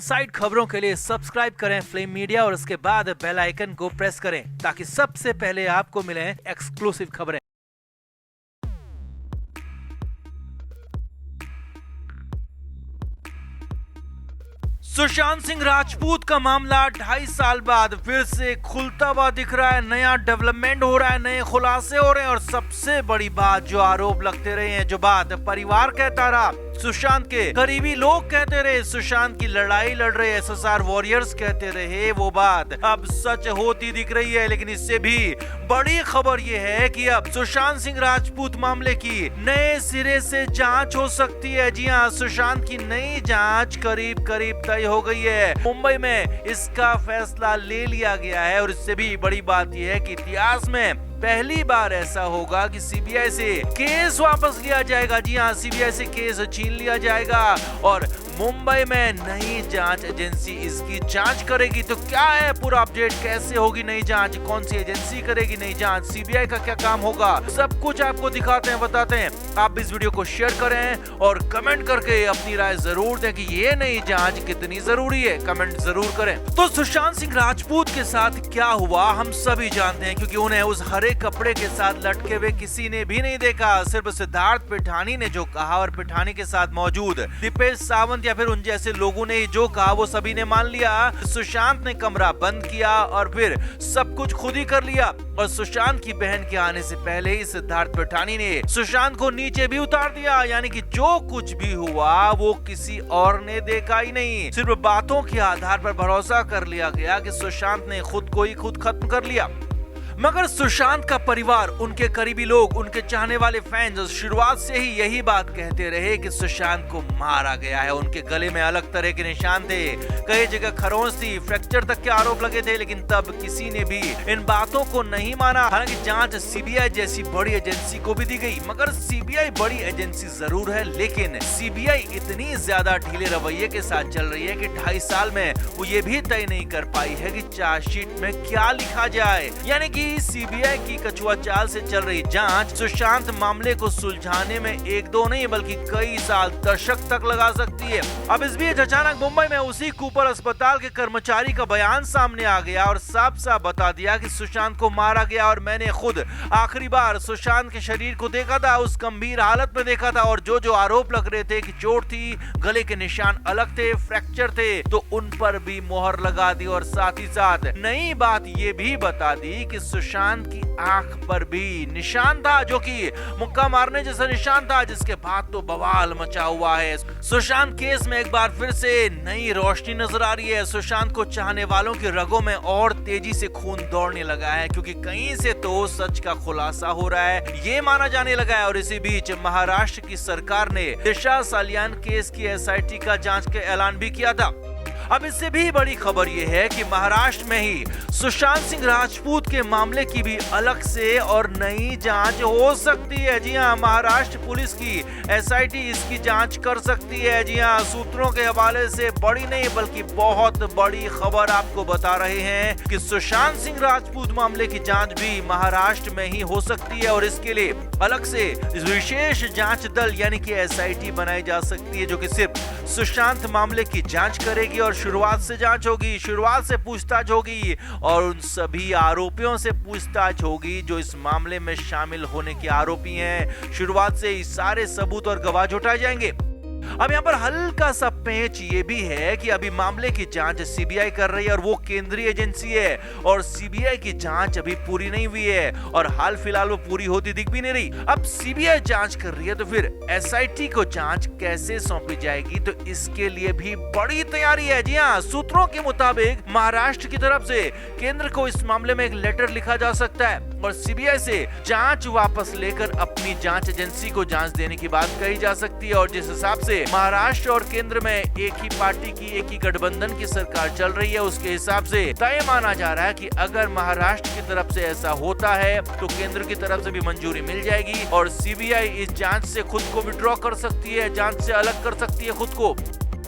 Side खबरों के लिए सब्सक्राइब करें फ्लेम मीडिया और उसके बाद बेल आइकन को प्रेस करें ताकि सबसे पहले आपको मिले एक्सक्लूसिव खबरें। सुशांत सिंह राजपूत का मामला 2.5 साल बाद फिर से खुलता हुआ दिख रहा है। नया डेवलपमेंट हो रहा है, नए खुलासे हो रहे हैं और सबसे बड़ी बात जो आरोप लगते रहे हैं, जो बात परिवार कहता रहा, सुशांत के करीबी लोग कहते रहे, सुशांत की लड़ाई लड़ रहे एसएसआर वॉरियर्स कहते रहे, वो बात अब सच होती दिख रही है। लेकिन इससे भी बड़ी खबर ये है कि अब सुशांत सिंह राजपूत मामले की नए सिरे से जांच हो सकती है। जी हाँ, सुशांत की नई जांच करीब करीब तय हो गई है। मुंबई में इसका फैसला ले लिया गया है और इससे भी बड़ी बात यह है कि इतिहास में पहली बार ऐसा होगा कि सीबीआई से केस वापस लिया जाएगा। जी हाँ, सीबीआई से केस छीन लिया जाएगा और मुंबई में नई जांच एजेंसी इसकी जांच करेगी। तो क्या है पूरा अपडेट, कैसे होगी नई जांच, कौन सी एजेंसी करेगी नई जांच, सीबीआई का क्या काम होगा, सब कुछ आपको दिखाते हैं, बताते हैं। आप इस वीडियो को शेयर करें और कमेंट करके अपनी राय जरूर दें कि ये नई जांच कितनी जरूरी है, कमेंट जरूर करें। तो सुशांत सिंह राजपूत के साथ क्या हुआ हम सभी जानते हैं, क्योंकि उन्हें उस हरे कपड़े के साथ लटके हुए किसी ने भी नहीं देखा। सिर्फ सिद्धार्थ पिठानी ने जो कहा और पिठानी के साथ मौजूद दीपेश सावंत या फिर उन जैसे लोगों ने जो कहा वो सभी ने मान लिया। सुशांत ने कमरा बंद किया और फिर सब कुछ खुद ही कर लिया और सुशांत की बहन के आने से पहले ही सिद्धार्थ पिठानी ने सुशांत को नीचे भी उतार दिया। यानी कि जो कुछ भी हुआ वो किसी और ने देखा ही नहीं। सिर्फ बातों के आधार पर भरोसा कर लिया गया कि सुशांत ने खुद को ही खुद खत्म कर लिया। मगर सुशांत का परिवार, उनके करीबी लोग, उनके चाहने वाले फैंस शुरुआत से ही यही बात कहते रहे कि सुशांत को मारा गया है। उनके गले में अलग तरह के निशान थे, कई जगह खरोंच थी, फ्रैक्चर तक के आरोप लगे थे, लेकिन तब किसी ने भी इन बातों को नहीं माना। हालांकि जांच सीबीआई जैसी बड़ी एजेंसी को भी दी गई, मगर सीबीआई बड़ी एजेंसी जरूर है, लेकिन सीबीआई इतनी ज्यादा ढीले रवैये के साथ चल रही है कि 2.5 साल में वो ये भी तय नहीं कर पाई है कि चार्जशीट में क्या लिखा जाए। यानी कि सीबीआई की कछुआ चाल से चल रही जांच सुशांत मामले को सुलझाने में 1-2 नहीं बल्कि कई साल, दशक तक लगा सकती है। अब इस बीच अचानक मुंबई में उसी कूपर अस्पताल के कर्मचारी का बयान सामने आ गया और साफ साफ बता दिया कि सुशांत को मारा गया और मैंने खुद आखिरी बार सुशांत के शरीर को देखा था, उस गंभीर हालत में देखा था और जो आरोप लग रहे थे कि चोट थी, गले के निशान अलग थे, फ्रैक्चर थे, तो उन पर भी मोहर लगा दी और साथ ही साथ नई बात ये भी बता दी कि सुशांत की आंख पर भी निशान था, जो कि मुक्का मारने जैसा निशान था, जिसके बाद तो बवाल मचा हुआ है। सुशांत केस में एक बार फिर से नई रोशनी नजर आ रही है। सुशांत को चाहने वालों की रगों में और तेजी से खून दौड़ने लगा है, क्योंकि कहीं से तो सच का खुलासा हो रहा है, ये माना जाने लगा है। और इसी बीच महाराष्ट्र की सरकार ने दिशा सालियान केस की एसआईटी का जांच का ऐलान भी किया था। अब इससे भी बड़ी खबर यह है कि महाराष्ट्र में ही सुशांत सिंह राजपूत के मामले की भी अलग से और नई जांच हो सकती है। जी हां, महाराष्ट्र पुलिस की एसआईटी इसकी जांच कर सकती है। जी हां, सूत्रों के हवाले से बड़ी नहीं बल्कि बहुत बड़ी खबर आपको बता रहे हैं कि सुशांत सिंह राजपूत मामले की जांच भी महाराष्ट्र में ही हो सकती है और इसके लिए अलग से विशेष जांच दल यानी कि एसआईटी बनाई जा सकती है, जो कि सिर्फ सुशांत मामले की जांच करेगी और शुरुआत से जांच होगी, शुरुआत से पूछताछ होगी और उन सभी आरोपियों से पूछताछ होगी जो इस मामले में शामिल होने के आरोपी हैं। शुरुआत से ही सारे सबूत और गवाह जुटाए जाएंगे। अब यहाँ पर हल्का सा पेच ये भी है कि अभी मामले की जांच सीबीआई कर रही है और वो केंद्रीय एजेंसी है और सीबीआई की जांच अभी पूरी नहीं हुई है और हाल फिलहाल वो पूरी होती दिख भी नहीं रही। अब सीबीआई जांच कर रही है तो फिर एसआईटी को जांच कैसे सौंपी जाएगी, तो इसके लिए भी बड़ी तैयारी है। जी हाँ, सूत्रों के मुताबिक महाराष्ट्र की तरफ से केंद्र को इस मामले में एक लेटर लिखा जा सकता है और सीबीआई से जांच वापस लेकर अपनी जांच एजेंसी को जांच देने की बात कही जा सकती है। और जिस हिसाब से महाराष्ट्र और केंद्र में एक ही पार्टी की, एक ही गठबंधन की सरकार चल रही है, उसके हिसाब से तय माना जा रहा है कि अगर महाराष्ट्र की तरफ से ऐसा होता है तो केंद्र की तरफ से भी मंजूरी मिल जाएगी और सीबीआई इस जांच से खुद को विड्रॉ कर सकती है, जांच से अलग कर सकती है खुद को।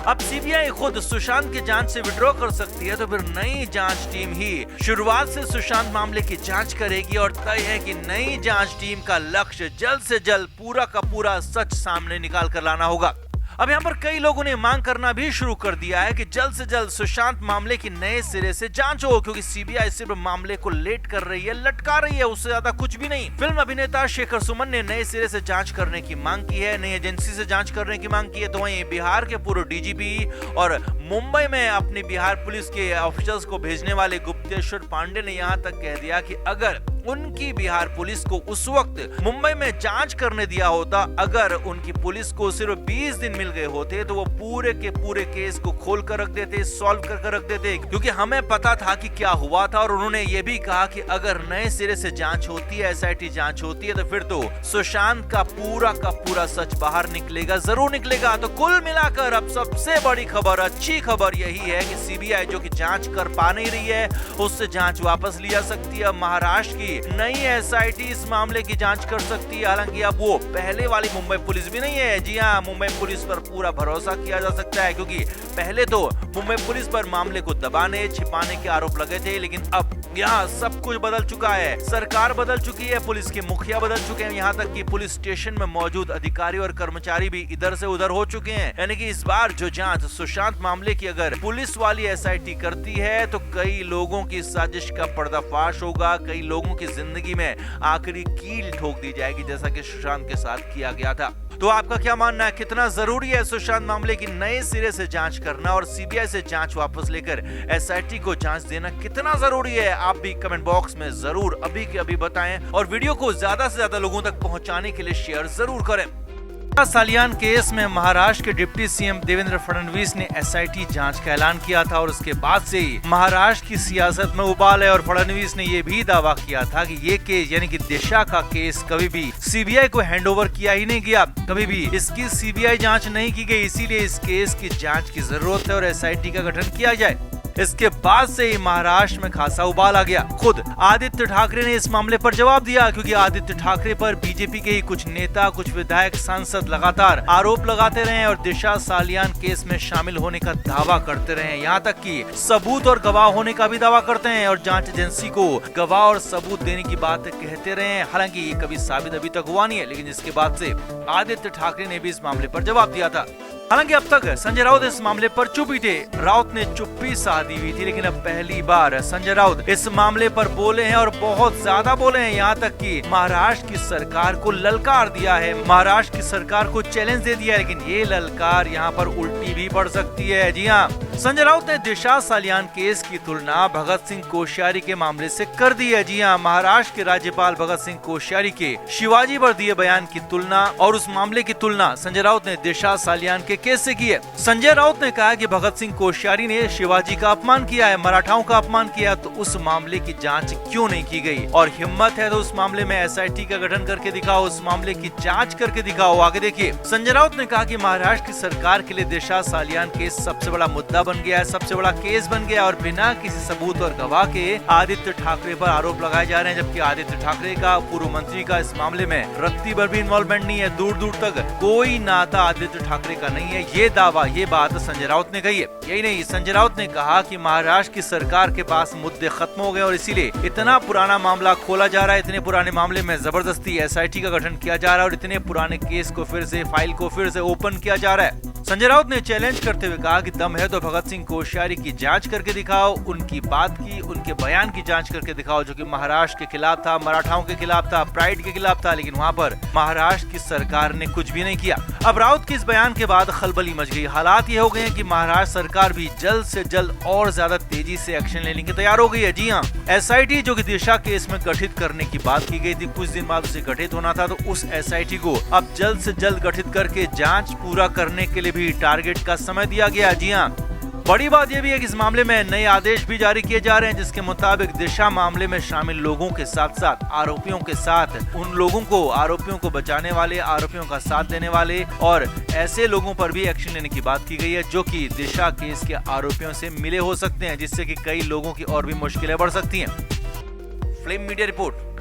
अब सीबीआई खुद सुशांत की जांच से विड्रॉ कर सकती है तो फिर नई जांच टीम ही शुरुआत से सुशांत मामले की जांच करेगी और तय है कि नई जांच टीम का लक्ष्य जल्द से जल्द पूरा का पूरा सच सामने निकाल कर लाना होगा। अब यहाँ पर कई लोगों ने मांग करना भी शुरू कर दिया है कि जल्द से जल्द सुशांत मामले की नए सिरे से जांच हो, क्योंकि सीबीआई सिर्फ मामले को लेट कर रही है, लटका रही है, उससे ज्यादा कुछ भी नहीं। फिल्म अभिनेता शेखर सुमन ने नए सिरे से जांच करने की मांग की है, नई एजेंसी से जांच करने की मांग की है। तो वहीं बिहार के पूर्व डीजीपी और मुंबई में अपनी बिहार पुलिस के ऑफिसर्स को भेजने वाले गुप्तेश्वर पांडे ने यहाँ तक कह दिया कि अगर उनकी बिहार पुलिस को उस वक्त मुंबई में जांच करने दिया होता, अगर उनकी पुलिस को सिर्फ 20 दिन मिल गए होते तो वो पूरे के पूरे केस को खोल कर रख देते, सॉल्व कर रख देते, क्योंकि हमें पता था कि क्या हुआ था। और उन्होंने ये भी कहा कि अगर नए सिरे से जांच होती है, एसआईटी जांच होती है, तो फिर तो सुशांत का पूरा सच बाहर निकलेगा, जरूर निकलेगा। तो कुल मिलाकर अब सबसे बड़ी खबर, अच्छी खबर यही है कि सीबीआई जो कि जांच कर पा नहीं रही है, उससे जांच वापस ली जा सकती है। महाराष्ट्र की नई एसआईटी इस मामले की जांच कर सकती है। हालांकि अब वो पहले वाली मुंबई पुलिस भी नहीं है। जी हाँ, मुंबई पुलिस पर पूरा भरोसा किया जा सकता है, क्योंकि पहले तो मुंबई पुलिस पर मामले को दबाने छिपाने के आरोप लगे थे, लेकिन अब यहाँ सब कुछ बदल चुका है। सरकार बदल चुकी है, पुलिस के मुखिया बदल चुके हैं, यहाँ तक कि पुलिस स्टेशन में मौजूद अधिकारी और कर्मचारी भी इधर से उधर हो चुके हैं। यानी कि इस बार जो जांच सुशांत मामले की अगर पुलिस वाली एसआईटी करती है तो कई लोगों की साजिश का पर्दाफाश होगा, कई लोगों की जिंदगी में आखिरी कील ठोक दी जाएगी, जैसा कि सुशांत के साथ किया गया था। तो आपका क्या मानना है, कितना जरूरी है सुशांत मामले की नए सिरे से जांच करना और सीबीआई से जांच वापस लेकर एसआईटी को जांच देना कितना जरूरी है? आप भी कमेंट बॉक्स में जरूर अभी के अभी बताएं और वीडियो को ज्यादा से ज्यादा लोगों तक पहुंचाने के लिए शेयर जरूर करें। सालियान केस में महाराष्ट्र के डिप्टी सीएम देवेंद्र फडणवीस ने एसआईटी जांच का ऐलान किया था और उसके बाद से ही महाराष्ट्र की सियासत में उबाल है। और फडणवीस ने यह भी दावा किया था कि ये केस यानी कि दिशा का केस कभी भी सीबीआई को हैंडओवर किया ही नहीं गया, कभी भी इसकी सीबीआई जांच नहीं की गई, इसीलिए इस केस की जांच की जरूरत है और एसआईटी का गठन किया जाए। इसके बाद से ही महाराष्ट्र में खासा उबाल आ गया। खुद आदित्य ठाकरे ने इस मामले पर जवाब दिया, क्योंकि आदित्य ठाकरे पर बीजेपी के ही कुछ नेता, कुछ विधायक, सांसद लगातार आरोप लगाते रहे और दिशा सालियान केस में शामिल होने का दावा करते रहे, यहाँ तक कि सबूत और गवाह होने का भी दावा करते हैं और जांच एजेंसी को गवाह और सबूत देने की बात कहते रहे। हालांकि ये कभी साबित अभी तक हुआ नहीं है, लेकिन इसके बाद से आदित्य ठाकरे ने भी इस मामले पर जवाब दिया था। हालांकि अब तक संजय राउत इस मामले पर चुप ही थे, राउत ने चुप्पी साधी हुई थी, लेकिन अब पहली बार संजय राउत इस मामले पर बोले हैं और बहुत ज्यादा बोले हैं, यहाँ तक कि महाराष्ट्र की सरकार को ललकार दिया है, महाराष्ट्र की सरकार को चैलेंज दे दिया है। लेकिन ये ललकार यहाँ पर उल्टी भी पड़ सकती है। जी हाँ, संजय राउत ने दिशा सालियान केस की तुलना भगत सिंह कोश्यारी के मामले से कर दी है। जी हाँ, महाराष्ट्र के राज्यपाल भगत सिंह कोश्यारी के शिवाजी पर दिए बयान की तुलना और उस मामले की तुलना संजय राउत ने दिशा सालियान के केस से की है। संजय राउत ने कहा कि भगत सिंह कोश्यारी ने शिवाजी का अपमान किया है, मराठाओं का अपमान किया, तो उस मामले की जांच क्यों नहीं की गई? और हिम्मत है तो उस मामले में एसआईटी का गठन करके दिखाओ, उस मामले की जांच करके दिखाओ। आगे देखिए, संजय राउत ने कहा कि महाराष्ट्र की सरकार के लिए दिशा सालियान केस सबसे बड़ा मुद्दा बन गया है, सबसे बड़ा केस बन गया और बिना किसी सबूत और गवाह के आदित्य ठाकरे पर आरोप लगाए जा रहे हैं, जबकि आदित्य ठाकरे का, पूर्व मंत्री का इस मामले में रत्ती भर भी इन्वॉल्वमेंट नहीं है, दूर दूर तक कोई नाता आदित्य ठाकरे का नहीं है। ये दावा, ये बात संजय राउत ने कही है। यही नहीं, संजय राउत ने कहा कि महाराष्ट्र की सरकार के पास मुद्दे खत्म हो गए और इसीलिए इतना पुराना मामला खोला जा रहा है, इतने पुराने मामले में जबरदस्ती एसआईटी का गठन किया जा रहा है और इतने पुराने केस को फिर से, फाइल को फिर से ओपन किया जा रहा है। संजय राउत ने चैलेंज करते हुए कहा कि दम है तो भगत सिंह कोश्यारी की जांच करके दिखाओ, उनकी बात की, उनके बयान की जांच करके दिखाओ, जो कि महाराष्ट्र के खिलाफ था, मराठाओं के खिलाफ था, प्राइड के खिलाफ था, लेकिन वहां पर महाराष्ट्र की सरकार ने कुछ भी नहीं किया। अब राउत के इस बयान के बाद खलबली मच गई। हालात ये हो गए हैं कि महाराष्ट्र सरकार भी जल्द से जल्द और ज्यादा तेजी से एक्शन लेने की तैयार हो गई है। जी हाँ, एसआईटी जो कि दिशा केस में गठित करने की बात की गई थी, कुछ दिन बाद उसे गठित होना था, तो उस एसआईटी को अब जल्द से जल्द गठित करके जांच पूरा करने के लिए भी टारगेट का समय दिया गया। जी हाँ, बड़ी बात यह भी है कि इस मामले में नए आदेश भी जारी किए जा रहे हैं, जिसके मुताबिक दिशा मामले में शामिल लोगों के साथ साथ आरोपियों के साथ उन लोगों को, आरोपियों को बचाने वाले, आरोपियों का साथ देने वाले और ऐसे लोगों पर भी एक्शन लेने की बात की गई है जो कि दिशा केस के आरोपियों से मिले हो सकते हैं, जिससे कि कई लोगों की और भी मुश्किलें बढ़ सकती हैं। Flame media report.